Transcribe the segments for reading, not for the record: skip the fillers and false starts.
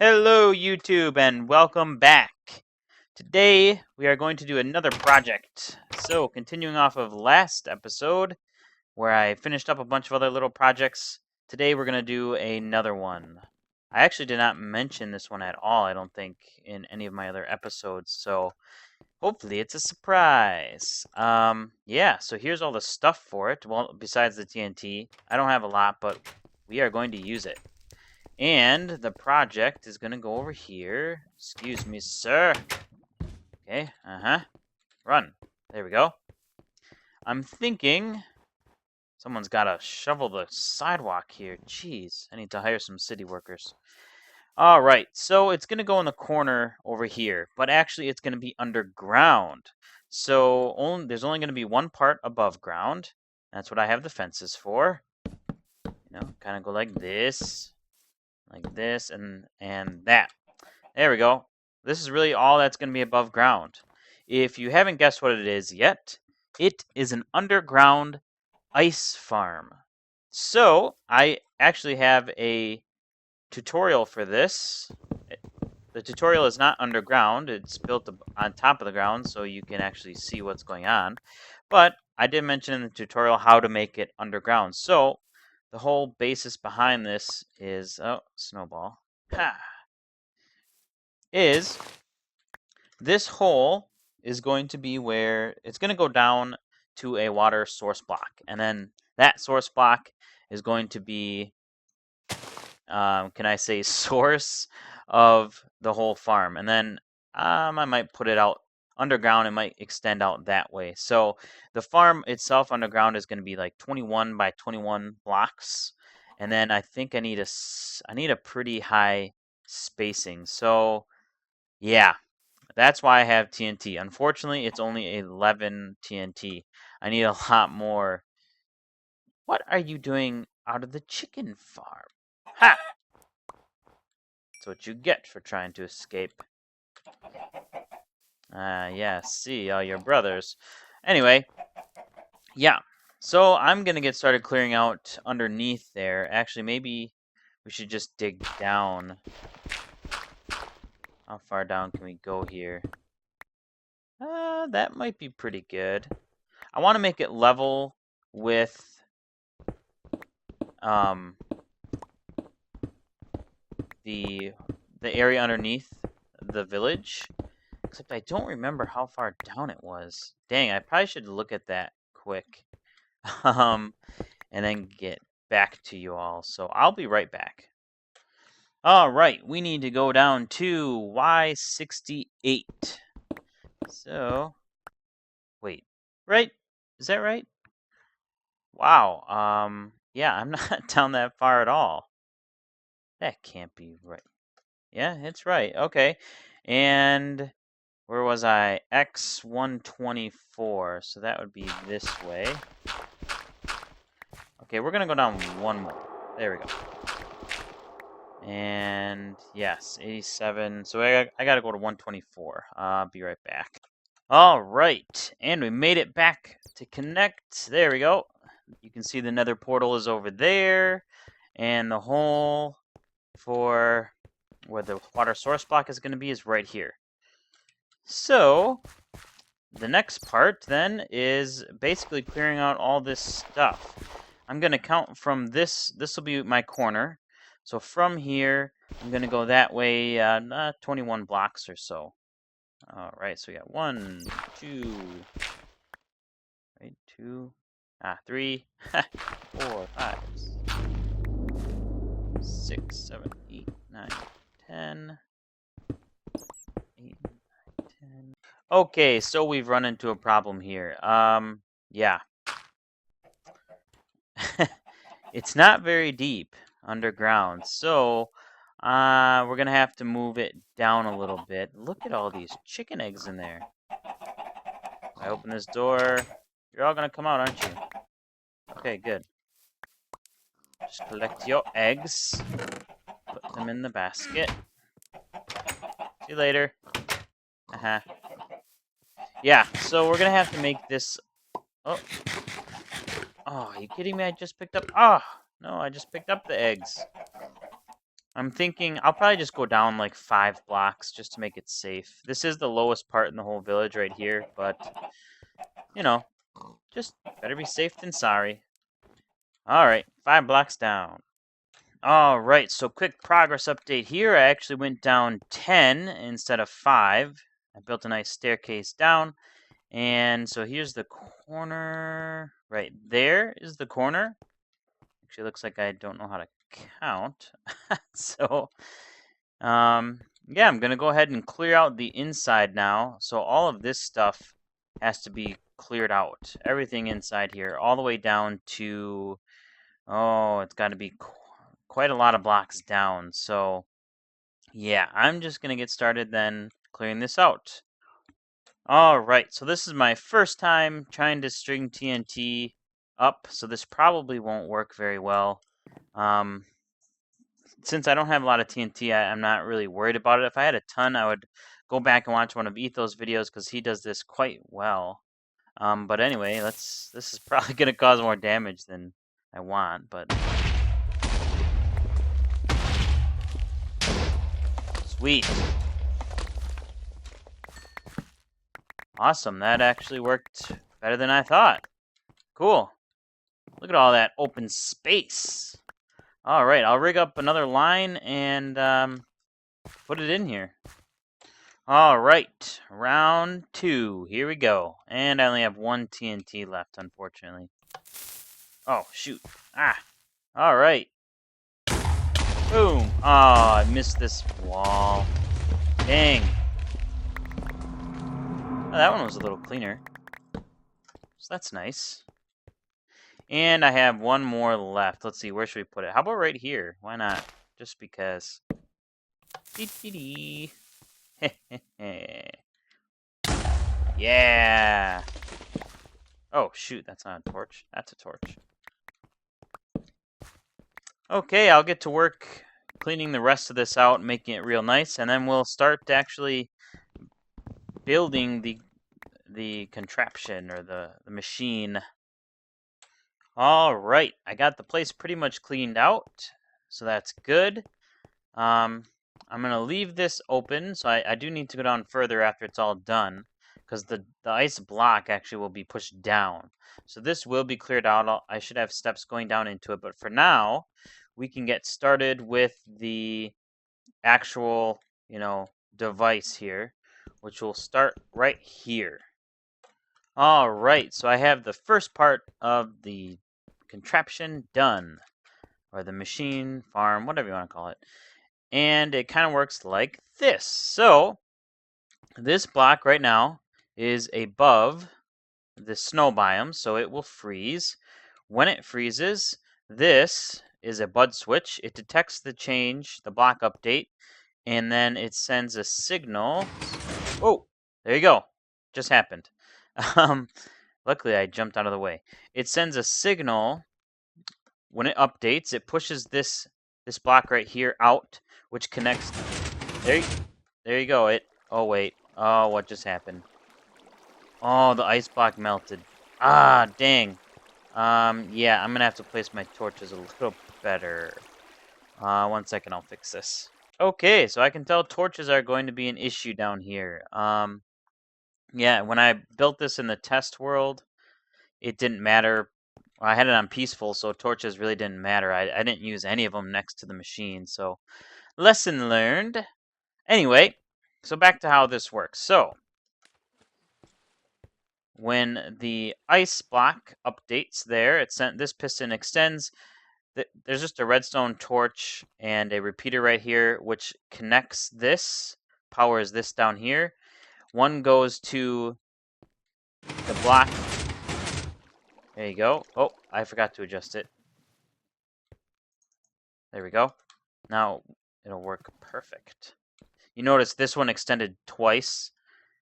Hello YouTube and welcome back. Today we are going to do another project. So continuing off of last episode where I finished up a bunch of other little projects, today we're going to do another one. I actually did not mention this one at all, I don't think, in any of my other episodes, so hopefully it's a surprise. Yeah, so here's all the stuff for it. Well, besides the TNT, I don't have a lot, but we are going to use it. And the project is going to go over here. Excuse me, sir. Okay, Run. There we go. I'm thinking someone's got to shovel the sidewalk here. Jeez, I need to hire some city workers. All right, so it's going to go in the corner over here, but actually it's going to be underground. So there's only going to be one part above ground. That's what I have the fences for. Kind of go like this. Like this and that. There we go. This is really all that's going to be above ground. If you haven't guessed what it is yet, it is an underground ice farm. So I actually have a tutorial for this. The tutorial is not underground. It's built on top of the ground so you can actually see what's going on. But I did mention in the tutorial how to make it underground. So the whole basis behind this is, snowball, is this hole is going to be where it's going to go down to a water source block. And then that source block is going to be, can I say, source of the whole farm. And then I might put it out underground. It might extend out that way. So the farm itself underground is going to be like 21 by 21 blocks. And then I think I need a pretty high spacing. So yeah, that's why I have TNT. Unfortunately, it's only 11 TNT. I need a lot more. What are you doing out of the chicken farm? Ha! That's what you get for trying to escape. Yeah, see, all your brothers. Anyway, yeah. So I'm going to get started clearing out underneath there. Actually, maybe we should just dig down. How far down can we go here? That might be pretty good. I want to make it level with the area underneath the village. Except I don't remember how far down it was. Dang, I probably should look at that quick. And then get back to you all. So I'll be right back. All right, we need to go down to Y68. So, wait, right? Is that right? Wow, yeah, I'm not down that far at all. That can't be right. Yeah, it's right. Okay. And where was I? X124. So that would be this way. Okay, we're going to go down one more. There we go. And yes, 87. So I got to go to 124. I'll be right back. All right. And we made it back to connect. There we go. You can see the nether portal is over there. And the hole for where the water source block is going to be is right here. So the next part then is basically clearing out all this stuff. I'm going to count from this. This will be my corner. So from here, I'm going to go that way 21 blocks or so. All right, so we got 1, 2, right, 2, 3, 4, 5, 6, 7, 8, 9, 10, 8, 9, 10. Okay, so we've run into a problem here. Yeah. It's not very deep underground, so we're gonna have to move it down a little bit. Look at all these chicken eggs in there. I open this door. You're all gonna come out, aren't you? Okay, good. Just collect your eggs. Put them in the basket. See you later. Yeah, so we're gonna have to make this... Oh, are you kidding me? I just picked up... no, I just picked up the eggs. I'm thinking I'll probably just go down like 5 blocks just to make it safe. This is the lowest part in the whole village right here, but, you know, just better be safe than sorry. Alright, 5 blocks down. Alright, so quick progress update here. I actually went down 10 instead of 5. I built a nice staircase down. And so here's the corner. Right there is the corner. Actually, looks like I don't know how to count. So, yeah, I'm going to go ahead and clear out the inside now. So all of this stuff has to be cleared out. Everything inside here, all the way down to, oh, it's got to be quite a lot of blocks down. So, yeah, I'm just going to get started then clearing this out. Alright, so this is my first time trying to string TNT up, so this probably won't work very well. Since I don't have a lot of TNT, I'm not really worried about it. If I had a ton, I would go back and watch one of Etho's videos because he does this quite well. But anyway, this is probably going to cause more damage than I want, but... Sweet. Awesome, that actually worked better than I thought. Cool. Look at all that open space. All right, I'll rig up another line and put it in here. All right, round 2. Here we go. And I only have 1 TNT left, unfortunately. Oh, shoot. Ah. All right. Boom. Oh, I missed this wall. Dang. Oh, that one was a little cleaner. So that's nice. And I have 1 more left. Let's see, where should we put it? How about right here? Why not? Just because. Dee-dee-dee. Yeah. Oh, shoot, that's not a torch. That's a torch. Okay, I'll get to work cleaning the rest of this out, making it real nice, and then we'll start actually building the contraption or the machine. All right, I got the place pretty much cleaned out, so that's good. I'm going to leave this open, so I do need to go down further after it's all done, because the ice block actually will be pushed down. So this will be cleared out. I should have steps going down into it, but for now, we can get started with the actual, device here, which will start right here. All right, so I have the first part of the contraption done, or the machine, farm, whatever you want to call it. And it kind of works like this. So this block right now is above the snow biome, so it will freeze. When it freezes, this is a bud switch. It detects the change, the block update, and then it sends a signal. Oh, there you go. Just happened. Luckily, I jumped out of the way. It sends a signal. When it updates, it pushes this block right here out, which connects. There you go. Oh wait. Oh, what just happened? Oh, the ice block melted. Ah, dang. Yeah, I'm gonna have to place my torches a little better. 1 second, I'll fix this. Okay, so I can tell torches are going to be an issue down here. Yeah, when I built this in the test world, it didn't matter. I had it on peaceful, so torches really didn't matter. I didn't use any of them next to the machine, so lesson learned. Anyway, so back to how this works. So, when the ice block updates there, this piston extends. There's just a redstone torch and a repeater right here, which connects this, powers this down here. One goes to the block. There you go. Oh, I forgot to adjust it. There we go. Now it'll work perfect. You notice this one extended twice,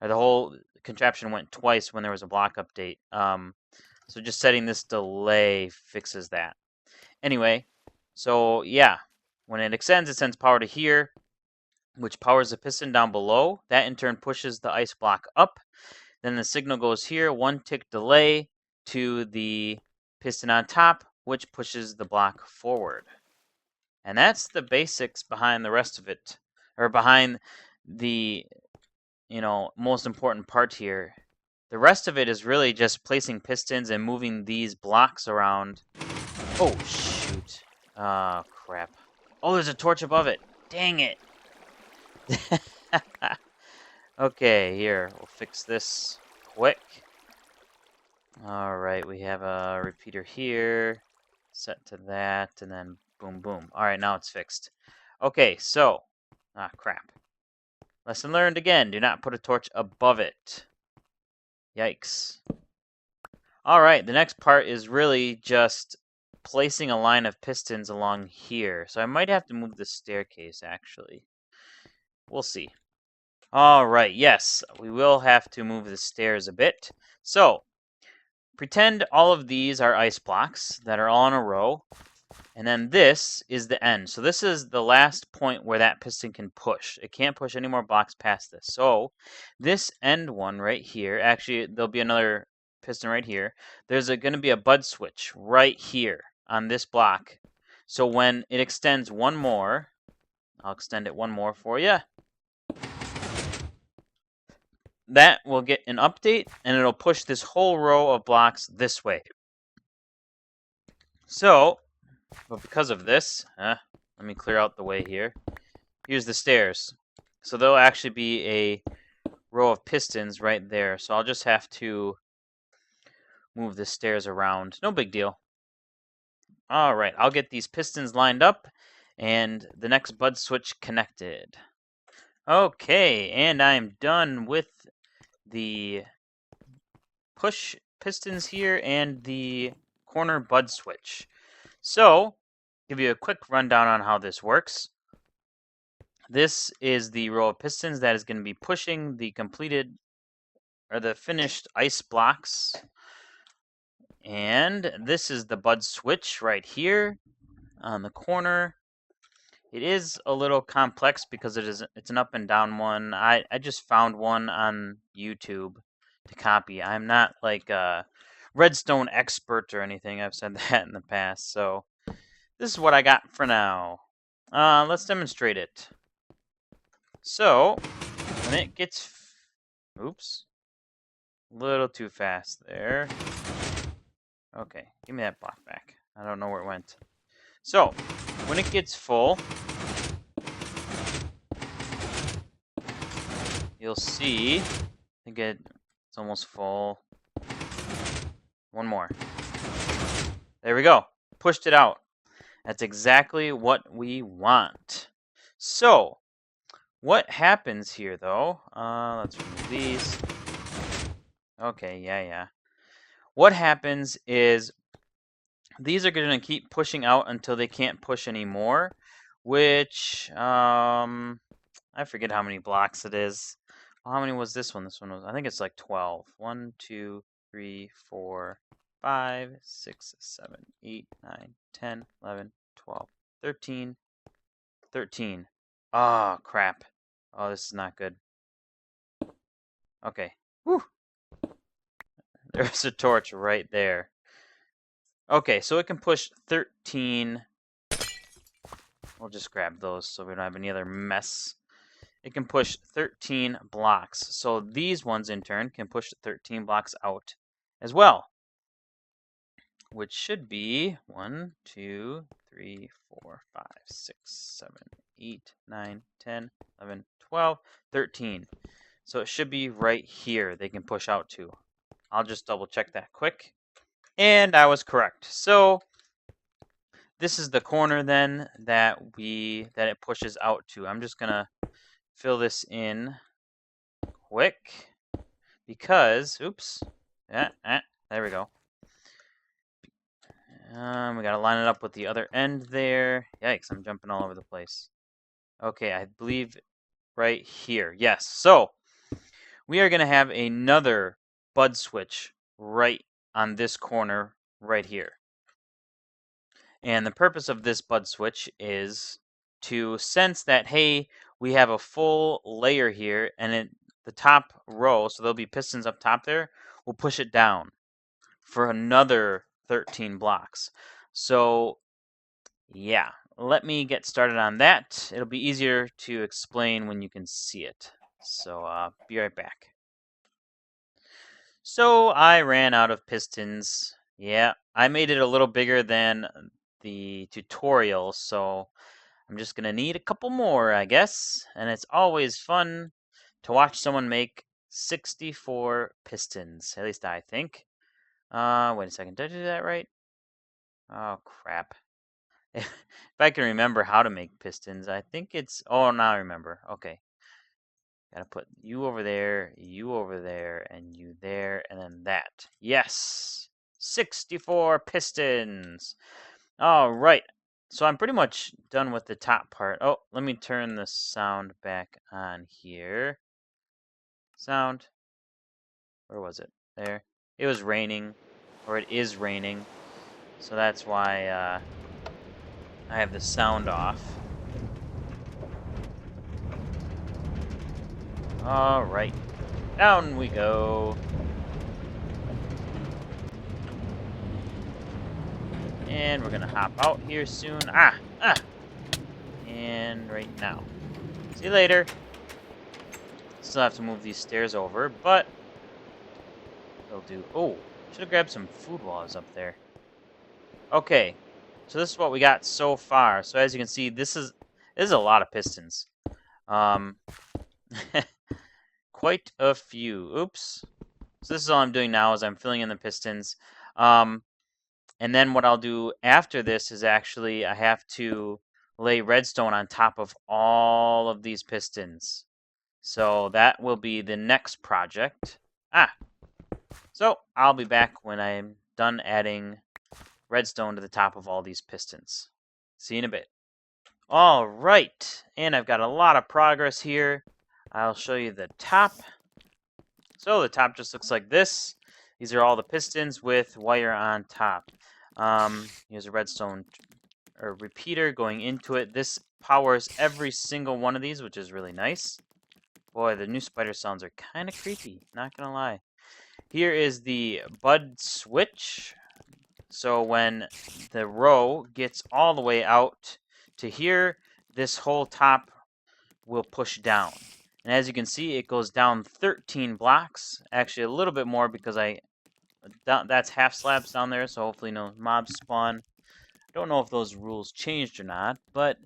or the whole contraption went twice when there was a block update. So just setting this delay fixes that. Anyway, so yeah, when it extends, it sends power to here, which powers the piston down below. That in turn pushes the ice block up. Then the signal goes here, 1 tick delay to the piston on top, which pushes the block forward. And that's the basics behind the rest of it, or behind the, most important part here. The rest of it is really just placing pistons and moving these blocks around. Oh, shoot. Oh, crap. Oh, there's a torch above it. Dang it. Okay, here. We'll fix this quick. All right, we have a repeater here. Set to that, and then boom, boom. All right, now it's fixed. Okay, so... Ah, crap. Lesson learned again. Do not put a torch above it. Yikes. Alright, the next part is really just placing a line of pistons along here. So I might have to move the staircase, actually. We'll see. Alright, yes, we will have to move the stairs a bit. So, pretend all of these are ice blocks that are all in a row. And then this is the end. So this is the last point where that piston can push. It can't push any more blocks past this. So this end one right here, actually there'll be another piston right here. There's going to be a bud switch right here on this block. So when it extends one more, I'll extend it one more for you. That will get an update and it'll push this whole row of blocks this way. So, but because of this, let me clear out the way here. Here's the stairs. So there'll actually be a row of pistons right there. So I'll just have to move the stairs around. No big deal. All right, I'll get these pistons lined up and the next bud switch connected. Okay, and I'm done with the push pistons here and the corner bud switch. So, give you a quick rundown on how this works. This is the row of pistons that is going to be pushing the completed or the finished ice blocks. And this is the bud switch right here on the corner. It is a little complex because it's an up and down one. I just found one on YouTube to copy. I'm not like a redstone expert or anything. I've said that in the past. So this is what I got for now. Let's demonstrate it. So when it gets... Oops. A little too fast there. Okay, give me that block back. I don't know where it went. So, when it gets full, you'll see, I think it's almost full. One more. There we go. Pushed it out. That's exactly what we want. So, what happens here, though? Let's remove these. Okay, yeah. What happens is these are going to keep pushing out until they can't push anymore, which, I forget how many blocks it is. Well, how many was this one? This one was, I think it's like 12. 1, 2, 3, 4, 5, 6, 7, 8, 9, 10, 11, 12, 13, 13. Oh, crap. Oh, this is not good. Okay. Whew. There's a torch right there. Okay, so it can push 13. We'll just grab those so we don't have any other mess. It can push 13 blocks. So these ones, in turn, can push 13 blocks out as well. Which should be 1, 2, 3, 4, 5, 6, 7, 8, 9, 10, 11, 12, 13. So it should be right here they can push out to. I'll just double check that quick. And I was correct. So this is the corner then that it pushes out to. I'm just gonna fill this in quick because oops. There we go. We gotta line it up with the other end there. Yikes, I'm jumping all over the place. Okay, I believe right here. Yes. So we are gonna have another bud switch right on this corner right here. And the purpose of this bud switch is to sense that, hey, we have a full layer here, and the top row, so there'll be pistons up top there, we'll push it down for another 13 blocks. So, yeah, let me get started on that. It'll be easier to explain when you can see it. So be right back. So I ran out of pistons. Yeah, I made it a little bigger than the tutorial, so I'm just gonna need a couple more, I guess. And it's always fun to watch someone make 64 pistons. At least I think. Wait a second. Did I do that right? Oh, crap. If I can remember how to make pistons, I think it's... Oh, now I remember. Okay. Gotta put you over there, and you there, and then that. Yes! 64 pistons! All right. So I'm pretty much done with the top part. Oh, let me turn the sound back on here. Sound. Where was it? There. It was raining, or it is raining. So that's why I have the sound off. All right. Down we go. And we're going to hop out here soon. And right now. See you later. Still have to move these stairs over, but they'll do. Oh, should have grabbed some food while I was up there. Okay, so this is what we got so far. So as you can see, this is a lot of pistons. Quite a few. Oops. So this is all I'm doing now is I'm filling in the pistons. And then what I'll do after this is actually I have to lay redstone on top of all of these pistons. So that will be the next project. So I'll be back when I'm done adding redstone to the top of all these pistons. See you in a bit. All right, and I've got a lot of progress here. I'll show you the top. So the top just looks like this. These are all the pistons with wire on top. Here's a redstone or repeater going into it. This powers every single one of these, which is really nice. Boy, the new spider sounds are kind of creepy, not gonna lie. Here is the bud switch. So when the row gets all the way out to here, this whole top will push down. And as you can see, it goes down 13 blocks. Actually, a little bit more because that's half slabs down there, so hopefully no mobs spawn. I don't know if those rules changed or not, but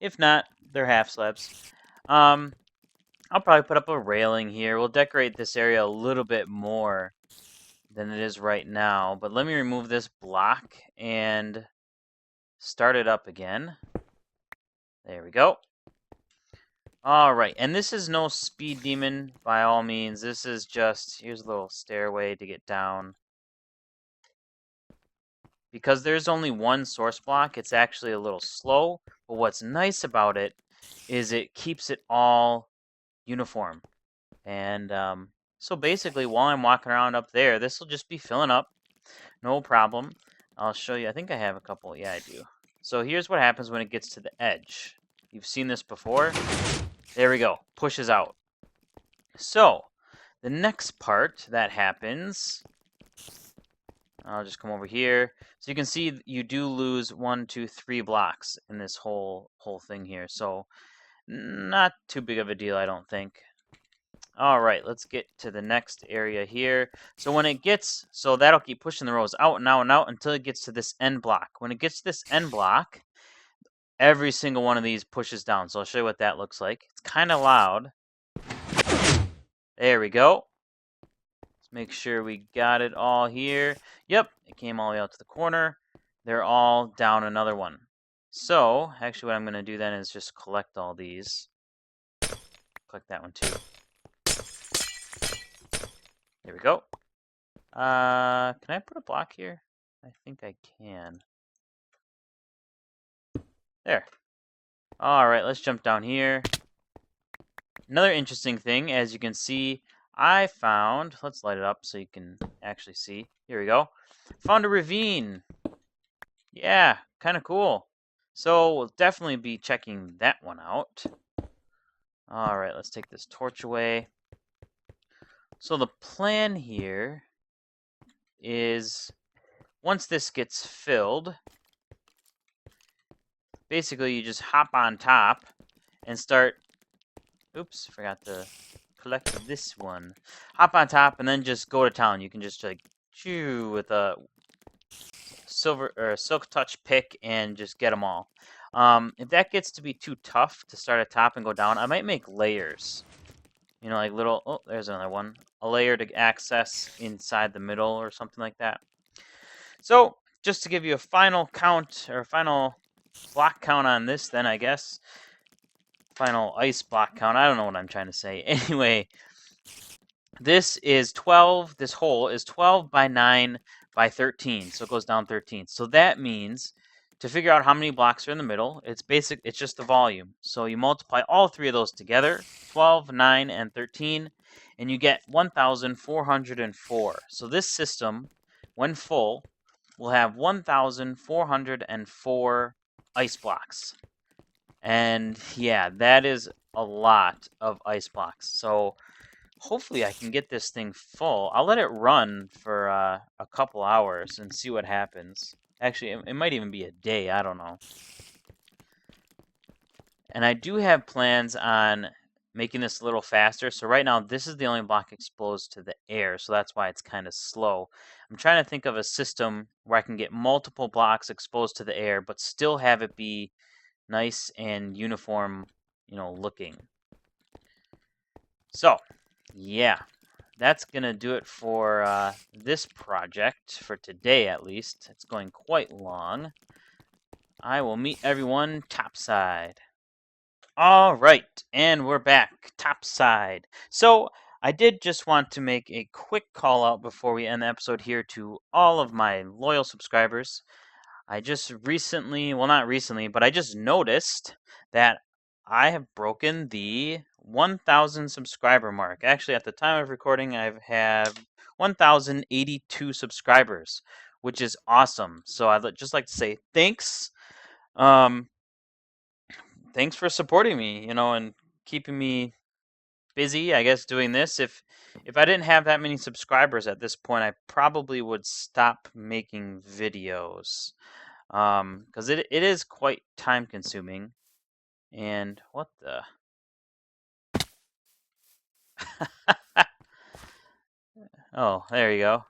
if not, they're half slabs. I'll probably put up a railing here. We'll decorate this area a little bit more than it is right now. But let me remove this block and start it up again. There we go. All right, and this is no speed demon by all means. This is just, here's a little stairway to get down. Because there's only one source block, it's actually a little slow. But what's nice about it is it keeps it all uniform. And so basically, while I'm walking around up there, this will just be filling up. No problem. I'll show you. I think I have a couple. Yeah, I do. So here's what happens when it gets to the edge. You've seen this before. There we go. Pushes out. So the next part that happens, I'll just come over here. So you can see you do lose 1, 2, 3 blocks in this whole thing here. So not too big of a deal, I don't think. All right, let's get to the next area here. So when it gets, so that'll keep pushing the rows out and out and out until it gets to this end block. When it gets to this end block, every single one of these pushes down. So I'll show you what that looks like. It's kind of loud. There we go. Let's make sure we got it all here. Yep, it came all the way out to the corner. They're all down another one. So actually what I'm going to do then is just collect all these. Collect that one too. There we go. Can I put a block here? I think I can. There. All right, let's jump down here. Another interesting thing, as you can see, I found, let's light it up so you can actually see. Here we go. Found a ravine. Yeah, kind of cool. So we'll definitely be checking that one out. All right, let's take this torch away. So the plan here is once this gets filled, basically you just hop on top and start. Oops, forgot to collect this one. Hop on top and then just go to town. You can just like chew with a silver or silk touch pick and just get them all. If that gets to be too tough to start at top and go down, I might make layers. You know, like little. Oh, there's another one. A layer to access inside the middle or something like that. So just to give you a final count or final block count on this, then I guess final ice block count. I don't know what I'm trying to say. Anyway. This is 12, this hole is 12 by 9 by 13, so it goes down 13. So that means to figure out how many blocks are in the middle, it's just the volume. So you multiply all three of those together, 12, 9, and 13, and you get 1,404. So this system, when full, will have 1,404 ice blocks. And yeah, that is a lot of ice blocks. So hopefully I can get this thing full. I'll let it run for a couple hours and see what happens. Actually, it might even be a day. I don't know. And I do have plans on making this a little faster. So right now, this is the only block exposed to the air. So that's why it's kind of slow. I'm trying to think of a system where I can get multiple blocks exposed to the air, but still have it be nice and uniform, looking. So, yeah, that's going to do it for this project, for today at least. It's going quite long. I will meet everyone topside. All right, and we're back topside. So, I did just want to make a quick call out before we end the episode here to all of my loyal subscribers. I just recently, well, not recently, but I just noticed that I have broken the 1,000 subscriber mark. Actually, at the time of recording, I have 1,082 subscribers, which is awesome. So I'd just like to say thanks. Thanks for supporting me, and keeping me busy, I guess, doing this. If I didn't have that many subscribers at this point, I probably would stop making videos. Because it is quite time consuming. And what the? Oh, there you go.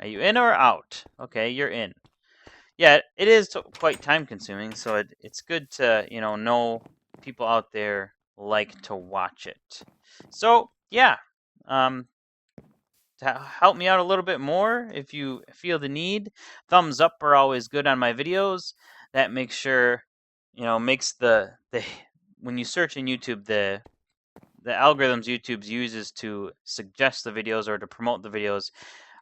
Are you in or out? Okay, you're in. Yeah, it is quite time consuming, so it's good to, know people out there like to watch it. So, yeah. To help me out a little bit more, if you feel the need, thumbs up are always good on my videos. That makes sure, makes the when you search in YouTube, the algorithms YouTube uses to suggest the videos or to promote the videos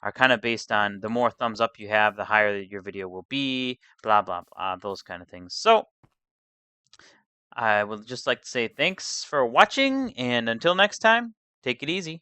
are kind of based on the more thumbs up you have, the higher your video will be, blah, blah, blah, those kind of things. So I would just like to say thanks for watching, and until next time, take it easy.